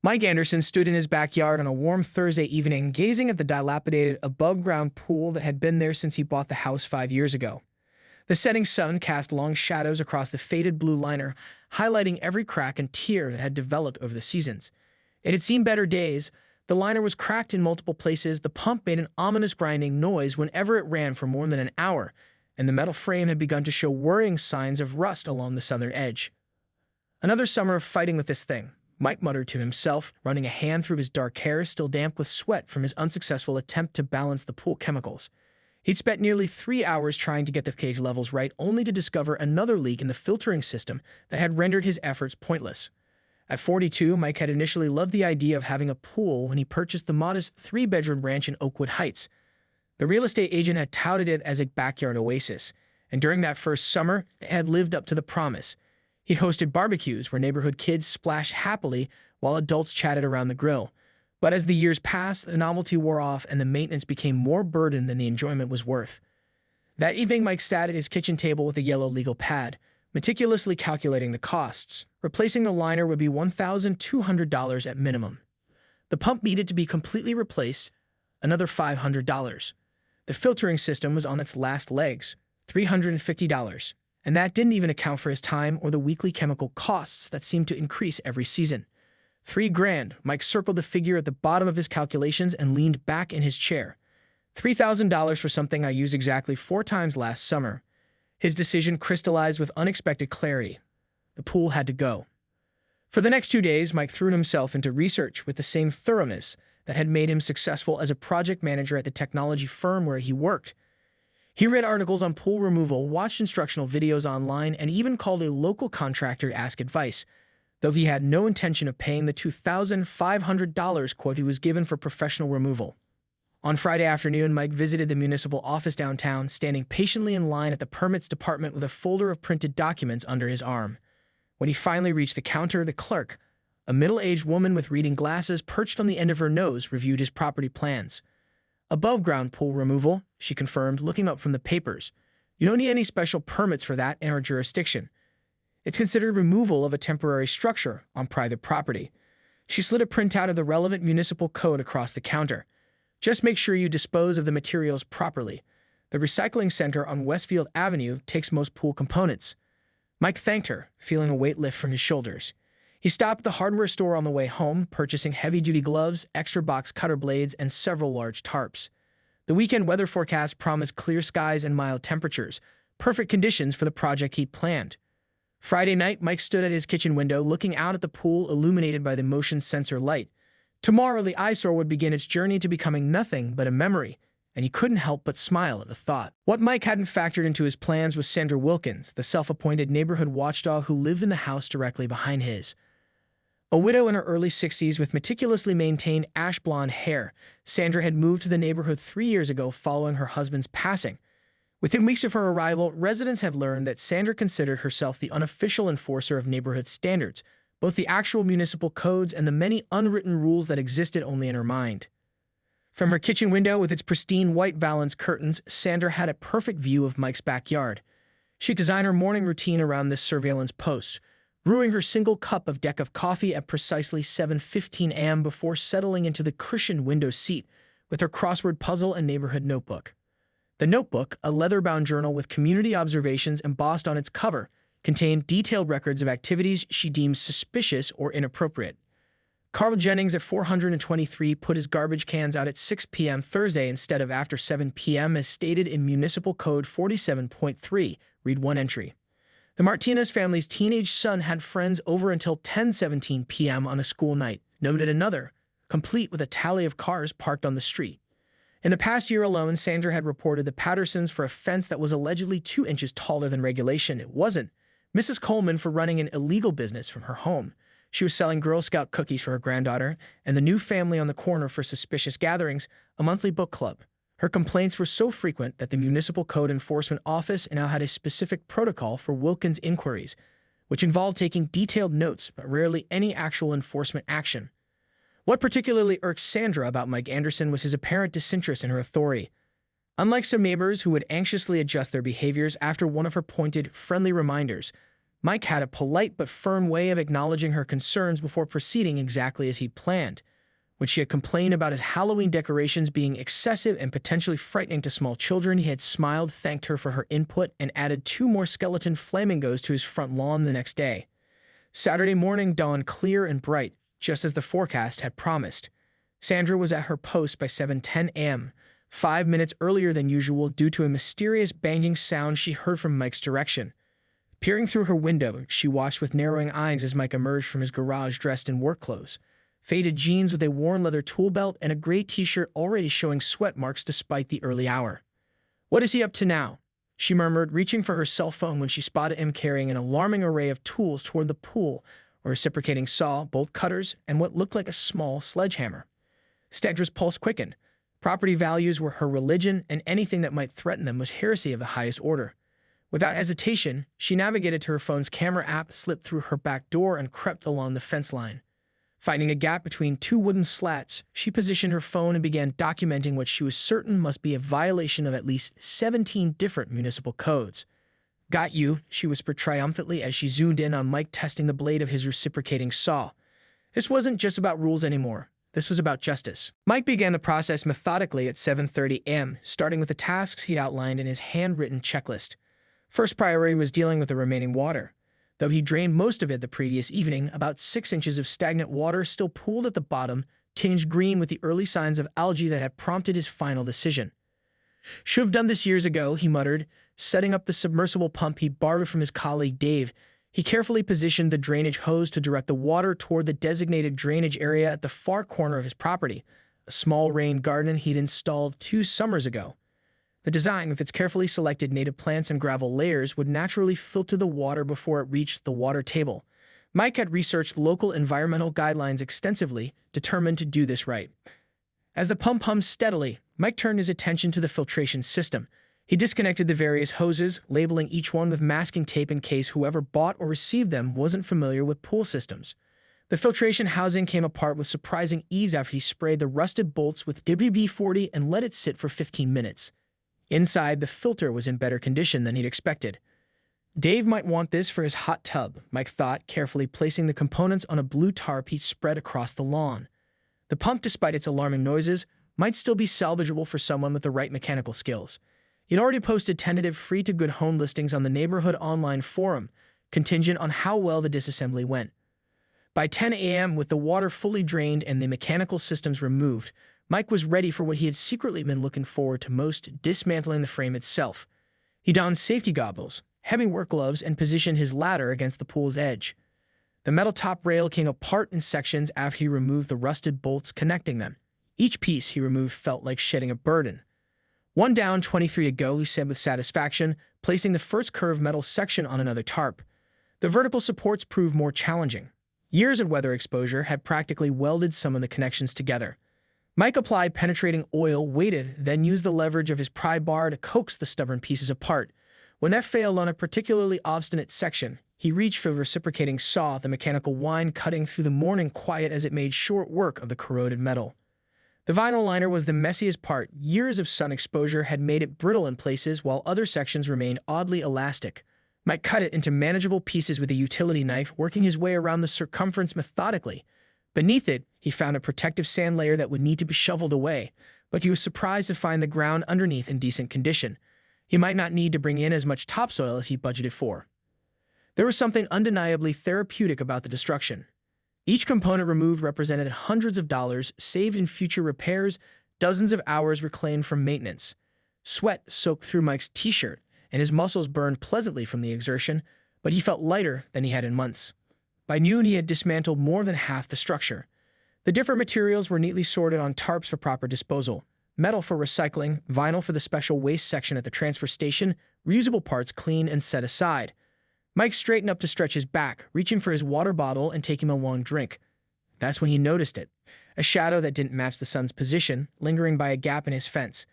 Mike Anderson stood in his backyard on a warm Thursday evening, gazing at the dilapidated, above-ground pool that had been there since he bought the house 5 years ago. The setting sun cast long shadows across the faded blue liner, highlighting every crack and tear that had developed over the seasons. It had seen better days. The liner was cracked in multiple places, the pump made an ominous grinding noise whenever it ran for more than an hour, and the metal frame had begun to show worrying signs of rust along the southern edge. "Another summer of fighting with this thing," Mike muttered to himself, running a hand through his dark hair, still damp with sweat from his unsuccessful attempt to balance the pool chemicals. He'd spent nearly 3 hours trying to get the pH levels right, only to discover another leak in the filtering system that had rendered his efforts pointless. At 42, Mike had initially loved the idea of having a pool when he purchased the modest 3-bedroom ranch in Oakwood Heights. The real estate agent had touted it as a backyard oasis, and during that first summer, it had lived up to the promise. He'd hosted barbecues where neighborhood kids splashed happily while adults chatted around the grill. But as the years passed, the novelty wore off and the maintenance became more burden than the enjoyment was worth. That evening, Mike sat at his kitchen table with a yellow legal pad, meticulously calculating the costs. Replacing the liner would be $1,200 at minimum. The pump needed to be completely replaced, another $500. The filtering system was on its last legs, $350. And that didn't even account for his time or the weekly chemical costs that seemed to increase every season. $3,000. Mike circled the figure at the bottom of his calculations and leaned back in his chair. $3,000 for something I used exactly 4 times last summer. His decision crystallized with unexpected clarity. The pool had to go. For the next 2 days, Mike threw himself into research with the same thoroughness that had made him successful as a project manager at the technology firm where he worked. He read articles on pool removal, watched instructional videos online, and even called a local contractor to ask advice, though he had no intention of paying the $2,500 quote he was given for professional removal. On Friday afternoon, Mike visited the municipal office downtown, standing patiently in line at the permits department with a folder of printed documents under his arm. When he finally reached the counter, the clerk, a middle-aged woman with reading glasses perched on the end of her nose, reviewed his property plans. "Above-ground pool removal," she confirmed, looking up from the papers. "You don't need any special permits for that in our jurisdiction. It's considered removal of a temporary structure on private property." She slid a printout of the relevant municipal code across the counter. "Just make sure you dispose of the materials properly. The recycling center on Westfield Avenue takes most pool components." Mike thanked her, feeling a weight lift from his shoulders. He stopped at the hardware store on the way home, purchasing heavy-duty gloves, extra box cutter blades, and several large tarps. The weekend weather forecast promised clear skies and mild temperatures, perfect conditions for the project he'd planned. Friday night, Mike stood at his kitchen window, looking out at the pool illuminated by the motion sensor light. Tomorrow, the eyesore would begin its journey to becoming nothing but a memory, and he couldn't help but smile at the thought. What Mike hadn't factored into his plans was Sandra Wilkins, the self-appointed neighborhood watchdog who lived in the house directly behind his. A widow in her early 60s with meticulously maintained ash-blonde hair, Sandra had moved to the neighborhood 3 years ago following her husband's passing. Within weeks of her arrival, residents have learned that Sandra considered herself the unofficial enforcer of neighborhood standards, both the actual municipal codes and the many unwritten rules that existed only in her mind. From her kitchen window with its pristine white valance curtains, Sandra had a perfect view of Mike's backyard. She designed her morning routine around this surveillance post, brewing her single cup of deck of coffee at precisely 7:15 a.m. before settling into the cushioned window seat with her crossword puzzle and neighborhood notebook. The notebook, a leather-bound journal with community observations embossed on its cover, contained detailed records of activities she deemed suspicious or inappropriate. Carl Jennings at 423 put his garbage cans out at 6 p.m. Thursday instead of after 7 p.m. as stated in Municipal Code 47.3, read one entry. The Martinez family's teenage son had friends over until 10:17 p.m. on a school night, noted another, complete with a tally of cars parked on the street. In the past year alone, Sandra had reported the Pattersons for a fence that was allegedly 2 inches taller than regulation. It wasn't. Mrs. Coleman for running an illegal business from her home. She was selling Girl Scout cookies for her granddaughter, and the new family on the corner for suspicious gatherings, a monthly book club. Her complaints were so frequent that the Municipal Code Enforcement Office now had a specific protocol for Wilkins inquiries, which involved taking detailed notes but rarely any actual enforcement action. What particularly irked Sandra about Mike Anderson was his apparent disinterest in her authority. Unlike some neighbors who would anxiously adjust their behaviors after one of her pointed, friendly reminders, Mike had a polite but firm way of acknowledging her concerns before proceeding exactly as he'd planned. When she had complained about his Halloween decorations being excessive and potentially frightening to small children, he had smiled, thanked her for her input, and added 2 more skeleton flamingos to his front lawn the next day. Saturday morning dawned clear and bright, just as the forecast had promised. Sandra was at her post by 7:10 a.m., 5 minutes earlier than usual due to a mysterious banging sound she heard from Mike's direction. Peering through her window, she watched with narrowing eyes as Mike emerged from his garage dressed in work clothes. Faded jeans with a worn leather tool belt and a gray t-shirt already showing sweat marks despite the early hour. "What is he up to now?" she murmured, reaching for her cell phone when she spotted him carrying an alarming array of tools toward the pool, a reciprocating saw, bolt cutters, and what looked like a small sledgehammer. Sandra's pulse quickened. Property values were her religion, and anything that might threaten them was heresy of the highest order. Without hesitation, she navigated to her phone's camera app, slipped through her back door, and crept along the fence line. Finding a gap between 2 wooden slats, she positioned her phone and began documenting what she was certain must be a violation of at least 17 different municipal codes. "Got you," she whispered triumphantly as she zoomed in on Mike testing the blade of his reciprocating saw. This wasn't just about rules anymore. This was about justice. Mike began the process methodically at 7:30 a.m., starting with the tasks he'd outlined in his handwritten checklist. First priority was dealing with the remaining water. Though he drained most of it the previous evening, about 6 inches of stagnant water still pooled at the bottom, tinged green with the early signs of algae that had prompted his final decision. "Should have done this years ago," he muttered, setting up the submersible pump he borrowed from his colleague Dave. He carefully positioned the drainage hose to direct the water toward the designated drainage area at the far corner of his property, a small rain garden he'd installed 2 summers ago. The design, with its carefully selected native plants and gravel layers, would naturally filter the water before it reached the water table. Mike had researched local environmental guidelines extensively, determined to do this right. As the pump hummed steadily, Mike turned his attention to the filtration system. He disconnected the various hoses, labeling each one with masking tape in case whoever bought or received them wasn't familiar with pool systems. The filtration housing came apart with surprising ease after he sprayed the rusted bolts with WD-40 and let it sit for 15 minutes. Inside, the filter was in better condition than he'd expected. Dave might want this for his hot tub, Mike thought, carefully placing the components on a blue tarp he'd spread across the lawn. The pump, despite its alarming noises, might still be salvageable for someone with the right mechanical skills. He'd already posted tentative free-to-good home listings on the neighborhood online forum, contingent on how well the disassembly went. By 10 a.m., with the water fully drained and the mechanical systems removed, Mike was ready for what he had secretly been looking forward to most, dismantling the frame itself. He donned safety goggles, heavy work gloves, and positioned his ladder against the pool's edge. The metal top rail came apart in sections after he removed the rusted bolts connecting them. Each piece he removed felt like shedding a burden. "One down, 23 to go," he said with satisfaction, placing the first curved metal section on another tarp. The vertical supports proved more challenging. Years of weather exposure had practically welded some of the connections together. Mike applied penetrating oil, waited, then used the leverage of his pry bar to coax the stubborn pieces apart. When that failed on a particularly obstinate section, he reached for the reciprocating saw, the mechanical whine cutting through the morning quiet as it made short work of the corroded metal. The vinyl liner was the messiest part. Years of sun exposure had made it brittle in places, while other sections remained oddly elastic. Mike cut it into manageable pieces with a utility knife, working his way around the circumference methodically. Beneath it, he found a protective sand layer that would need to be shoveled away, but he was surprised to find the ground underneath in decent condition. He might not need to bring in as much topsoil as he budgeted for. There was something undeniably therapeutic about the destruction. Each component removed represented hundreds of dollars saved in future repairs, dozens of hours reclaimed from maintenance. Sweat soaked through Mike's t-shirt, and his muscles burned pleasantly from the exertion, but he felt lighter than he had in months. By noon, he had dismantled more than half the structure. The different materials were neatly sorted on tarps for proper disposal. Metal for recycling, vinyl for the special waste section at the transfer station, reusable parts cleaned and set aside. Mike straightened up to stretch his back, reaching for his water bottle and taking a long drink. That's when he noticed it. A shadow that didn't match the sun's position, lingering by a gap in his fence.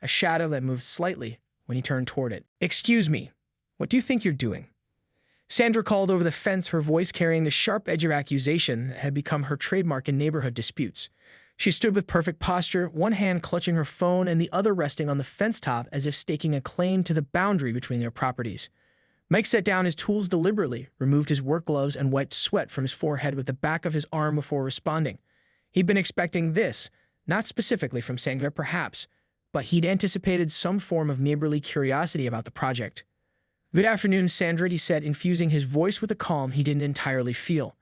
A shadow that moved slightly when he turned toward it. "Excuse me, what do you think you're doing?" Sandra called over the fence, her voice carrying the sharp edge of accusation that had become her trademark in neighborhood disputes. She stood with perfect posture, one hand clutching her phone and the other resting on the fence top as if staking a claim to the boundary between their properties. Mike set down his tools deliberately, removed his work gloves, and wiped sweat from his forehead with the back of his arm before responding. He'd been expecting this, not specifically from Sandra perhaps, but he'd anticipated some form of neighborly curiosity about the project. "Good afternoon, Sandra," he said, infusing his voice with a calm he didn't entirely feel.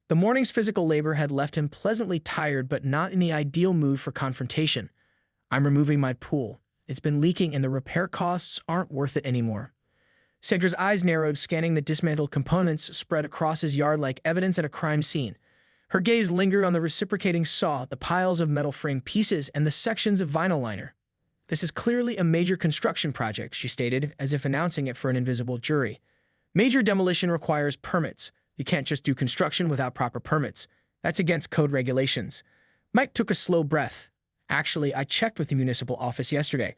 The morning's physical labor had left him pleasantly tired but not in the ideal mood for confrontation. "I'm removing my pool. It's been leaking and the repair costs aren't worth it anymore." Sandra's eyes narrowed, scanning the dismantled components spread across his yard like evidence at a crime scene. Her gaze lingered on the reciprocating saw, the piles of metal frame pieces, and the sections of vinyl liner. "This is clearly a major construction project," she stated, as if announcing it for an invisible jury. "Major demolition requires permits. You can't just do construction without proper permits. That's against code regulations." Mike took a slow breath. "Actually, I checked with the municipal office yesterday.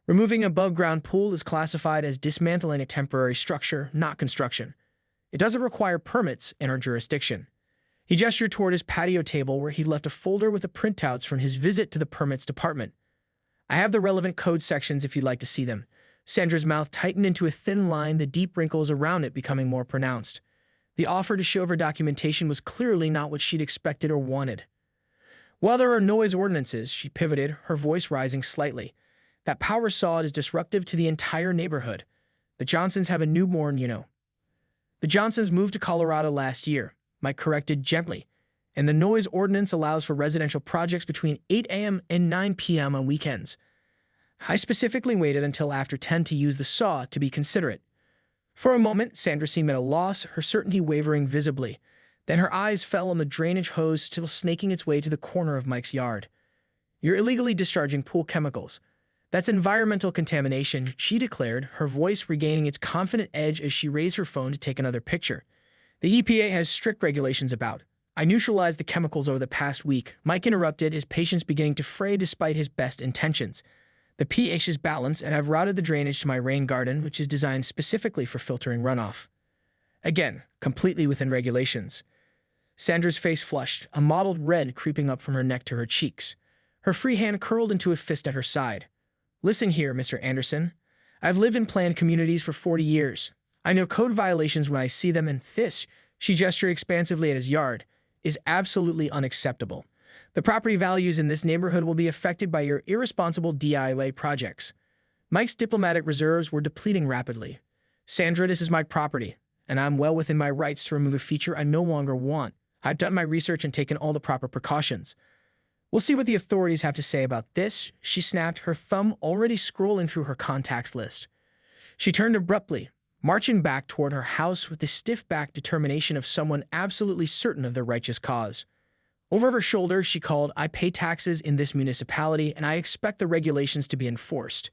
Removing an above-ground pool is classified as dismantling a temporary structure, not construction. It doesn't require permits in our jurisdiction." He gestured toward his patio table where he left a folder with the printouts from his visit to the permits department. "I have the relevant code sections if you'd like to see them." Sandra's mouth tightened into a thin line, the deep wrinkles around it becoming more pronounced. The offer to show her documentation was clearly not what she'd expected or wanted. "While there are noise ordinances," she pivoted, her voice rising slightly, "that power saw is disruptive to the entire neighborhood. The Johnsons have a newborn, you know." "The Johnsons moved to Colorado last year," Mike corrected gently, "and the noise ordinance allows for residential projects between 8 a.m. and 9 p.m. on weekends. I specifically waited until after 10 to use the saw to be considerate." For a moment, Sandra seemed at a loss, her certainty wavering visibly. Then her eyes fell on the drainage hose still snaking its way to the corner of Mike's yard. "You're illegally discharging pool chemicals. That's environmental contamination," she declared, her voice regaining its confident edge as she raised her phone to take another picture. "The EPA has strict regulations about. I neutralized the chemicals over the past week," Mike interrupted, his patience beginning to fray despite his best intentions. "The pH is balanced, and I've routed the drainage to my rain garden, which is designed specifically for filtering runoff." Again, completely within regulations. Sandra's face flushed, a mottled red creeping up from her neck to her cheeks. Her free hand curled into a fist at her side. "Listen here, Mr. Anderson. I've lived in planned communities for 40 years. I know code violations when I see them, and this," she gestured expansively at his yard, "is absolutely unacceptable. The property values in this neighborhood will be affected by your irresponsible DIY projects." Mike's diplomatic reserves were depleting rapidly. "Sandra, this is my property, and I'm well within my rights to remove a feature I no longer want. I've done my research and taken all the proper precautions. We'll see what the authorities have to say about this," she snapped, her thumb already scrolling through her contacts list. She turned abruptly, marching back toward her house with the stiff-backed determination of someone absolutely certain of their righteous cause. Over her shoulder, she called, "I pay taxes in this municipality, and I expect the regulations to be enforced."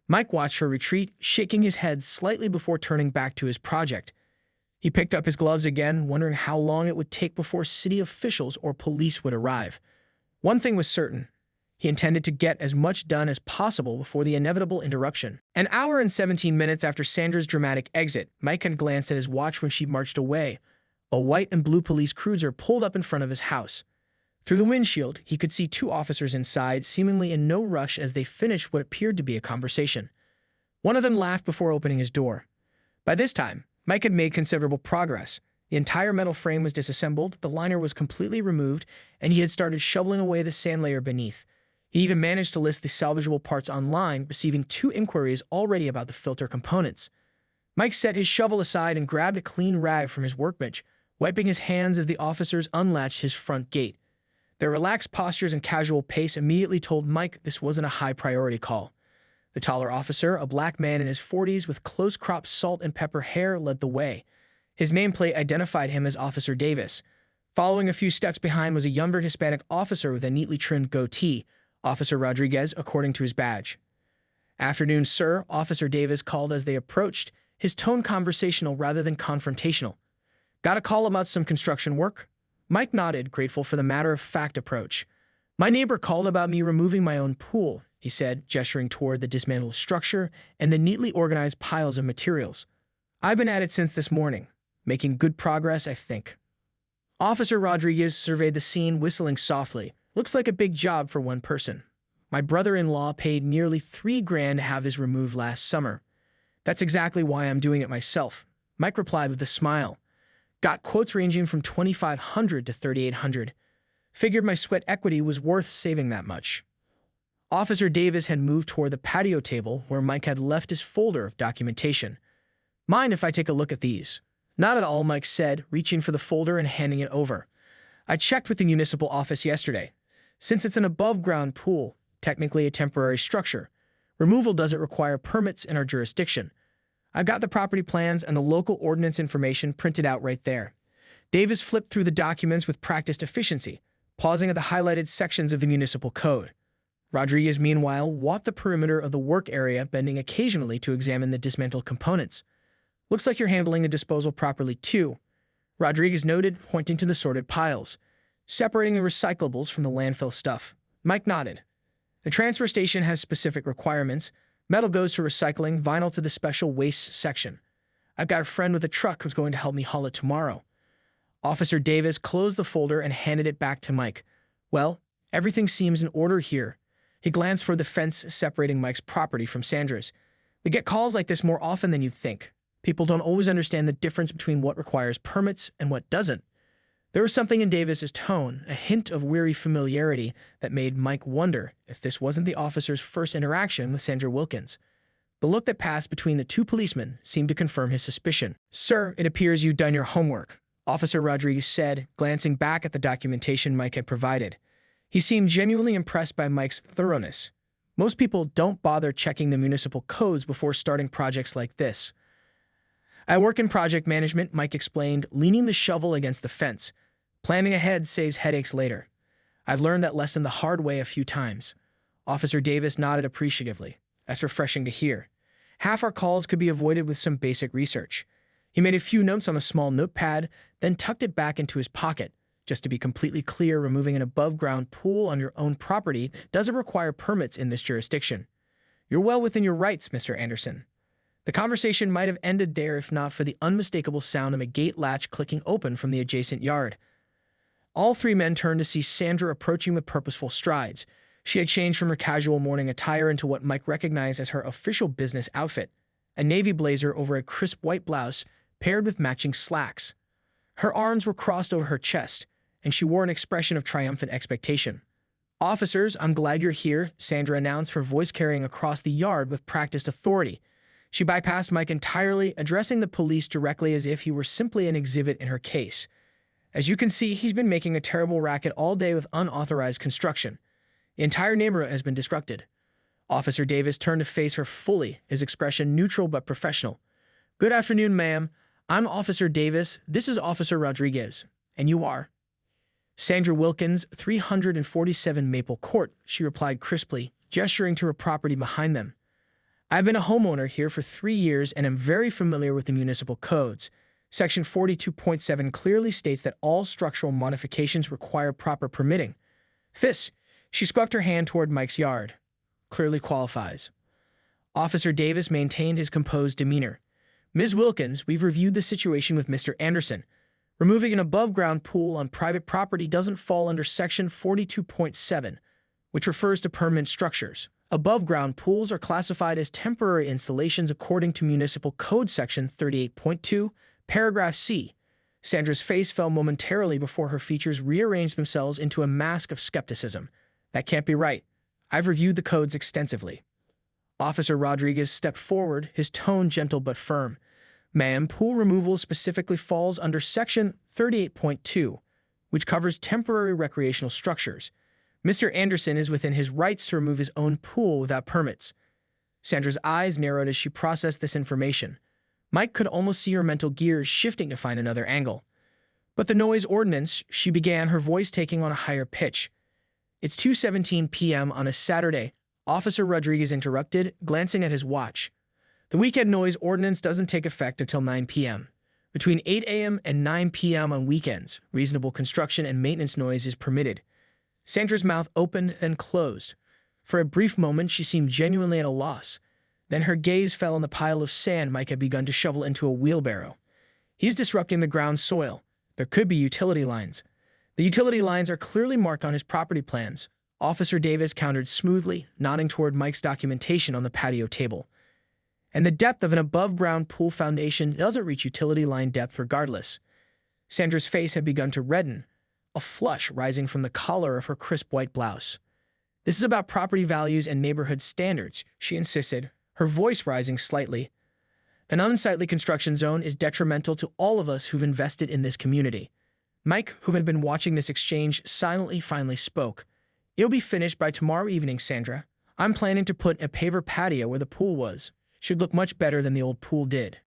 Mike watched her retreat, shaking his head slightly before turning back to his project. He picked up his gloves again, wondering how long it would take before city officials or police would arrive. One thing was certain. He intended to get as much done as possible before the inevitable interruption. An hour and 17 minutes after Sandra's dramatic exit, Mike had glanced at his watch when she marched away. A white and blue police cruiser pulled up in front of his house. Through the windshield, he could see two officers inside, seemingly in no rush as they finished what appeared to be a conversation. One of them laughed before opening his door. By this time, Mike had made considerable progress. The entire metal frame was disassembled, the liner was completely removed, and he had started shoveling away the sand layer beneath. He even managed to list the salvageable parts online, receiving 2 inquiries already about the filter components. Mike set his shovel aside and grabbed a clean rag from his workbench, wiping his hands as the officers unlatched his front gate. Their relaxed postures and casual pace immediately told Mike this wasn't a high-priority call. The taller officer, a black man in his 40s with close-cropped salt and pepper hair, led the way. His nameplate identified him as Officer Davis. Following a few steps behind was a younger Hispanic officer with a neatly trimmed goatee, Officer Rodriguez, according to his badge. "Afternoon, sir," Officer Davis called as they approached, his tone conversational rather than confrontational. "Got a call about some construction work?" Mike nodded, grateful for the matter-of-fact approach. "My neighbor called about me removing my own pool," he said, gesturing toward the dismantled structure and the neatly organized piles of materials. "I've been at it since this morning. Making good progress, I think." Officer Rodriguez surveyed the scene, whistling softly. "Looks like a big job for one person. My brother-in-law paid nearly $3,000 to have this removed last summer. That's exactly why I'm doing it myself, Mike replied with a smile. Got quotes ranging from 2,500 to 3,800. Figured my sweat equity was worth saving that much. Officer Davis had moved toward the patio table where Mike had left his folder of documentation. Mind if I take a look at these? Not at all, Mike said, reaching for the folder and handing it over. I checked with the municipal office yesterday. Since it's an above-ground pool, technically a temporary structure, removal doesn't require permits in our jurisdiction. I've got the property plans and the local ordinance information printed out right there. Davis flipped through the documents with practiced efficiency, pausing at the highlighted sections of the municipal code. Rodriguez, meanwhile, walked the perimeter of the work area, bending occasionally to examine the dismantled components. Looks like you're handling the disposal properly, too, Rodriguez noted, pointing to the sorted piles, separating the recyclables from the landfill stuff. Mike nodded. The transfer station has specific requirements. Metal goes to recycling, vinyl to the special waste section. I've got a friend with a truck who's going to help me haul it tomorrow. Officer Davis closed the folder and handed it back to Mike. Well, everything seems in order here. He glanced for the fence separating Mike's property from Sandra's. We get calls like this more often than you'd think. People don't always understand the difference between what requires permits and what doesn't. There was something in Davis's tone, a hint of weary familiarity, that made Mike wonder if this wasn't the officer's first interaction with Sandra Wilkins. The look that passed between the two policemen seemed to confirm his suspicion. Sir, it appears you've done your homework, Officer Rodriguez said, glancing back at the documentation Mike had provided. He seemed genuinely impressed by Mike's thoroughness. Most people don't bother checking the municipal codes before starting projects like this. I work in project management, Mike explained, leaning the shovel against the fence. Planning ahead saves headaches later. I've learned that lesson the hard way a few times. Officer Davis nodded appreciatively. That's refreshing to hear. Half our calls could be avoided with some basic research. He made a few notes on a small notepad, then tucked it back into his pocket. Just to be completely clear, removing an above-ground pool on your own property doesn't require permits in this jurisdiction. You're well within your rights, Mr. Anderson. The conversation might have ended there if not for the unmistakable sound of a gate latch clicking open from the adjacent yard. All three men turned to see Sandra approaching with purposeful strides. She had changed from her casual morning attire into what Mike recognized as her official business outfit, a navy blazer over a crisp white blouse paired with matching slacks. Her arms were crossed over her chest, and she wore an expression of triumphant expectation. Officers, I'm glad you're here, Sandra announced, her voice carrying across the yard with practiced authority. She bypassed Mike entirely, addressing the police directly as if he were simply an exhibit in her case. As you can see, he's been making a terrible racket all day with unauthorized construction. The entire neighborhood has been disrupted. Officer Davis turned to face her fully, his expression neutral but professional. Good afternoon, ma'am. I'm Officer Davis. This is Officer Rodriguez. And you are? Sandra Wilkins, 347 Maple Court, she replied crisply, gesturing to her property behind them. I've been a homeowner here for 3 years and am very familiar with the municipal codes. Section 42.7 clearly states that all structural modifications require proper permitting. This, she swept her hand toward Mike's yard, clearly qualifies. Officer Davis maintained his composed demeanor. Ms. Wilkins, we've reviewed the situation with Mr. Anderson. Removing an above-ground pool on private property doesn't fall under Section 42.7, which refers to permanent structures. Above-ground pools are classified as temporary installations according to Municipal Code Section 38.2, Paragraph C. Sandra's face fell momentarily before her features rearranged themselves into a mask of skepticism. That can't be right. I've reviewed the codes extensively. Officer Rodriguez stepped forward, his tone gentle but firm. Ma'am, pool removal specifically falls under Section 38.2, which covers temporary recreational structures. Mr. Anderson is within his rights to remove his own pool without permits. Sandra's eyes narrowed as she processed this information. Mike could almost see her mental gears shifting to find another angle. But the noise ordinance, she began, her voice taking on a higher pitch. It's 2:17 p.m. on a Saturday, Officer Rodriguez interrupted, glancing at his watch. The weekend noise ordinance doesn't take effect until 9 p.m. Between 8 a.m. and 9 p.m. on weekends, reasonable construction and maintenance noise is permitted. Sandra's mouth opened and closed. For a brief moment, she seemed genuinely at a loss. Then her gaze fell on the pile of sand Mike had begun to shovel into a wheelbarrow. He's disrupting the ground soil. There could be utility lines. The utility lines are clearly marked on his property plans. Officer Davis countered smoothly, nodding toward Mike's documentation on the patio table. And the depth of an above-ground pool foundation doesn't reach utility line depth regardless. Sandra's face had begun to redden, a flush rising from the collar of her crisp white blouse. "This is about property values and neighborhood standards," she insisted, her voice rising slightly. "An unsightly construction zone is detrimental to all of us who've invested in this community." Mike, who had been watching this exchange silently, finally spoke. "It'll be finished by tomorrow evening, Sandra. I'm planning to put a paver patio where the pool was. Should look much better than the old pool did."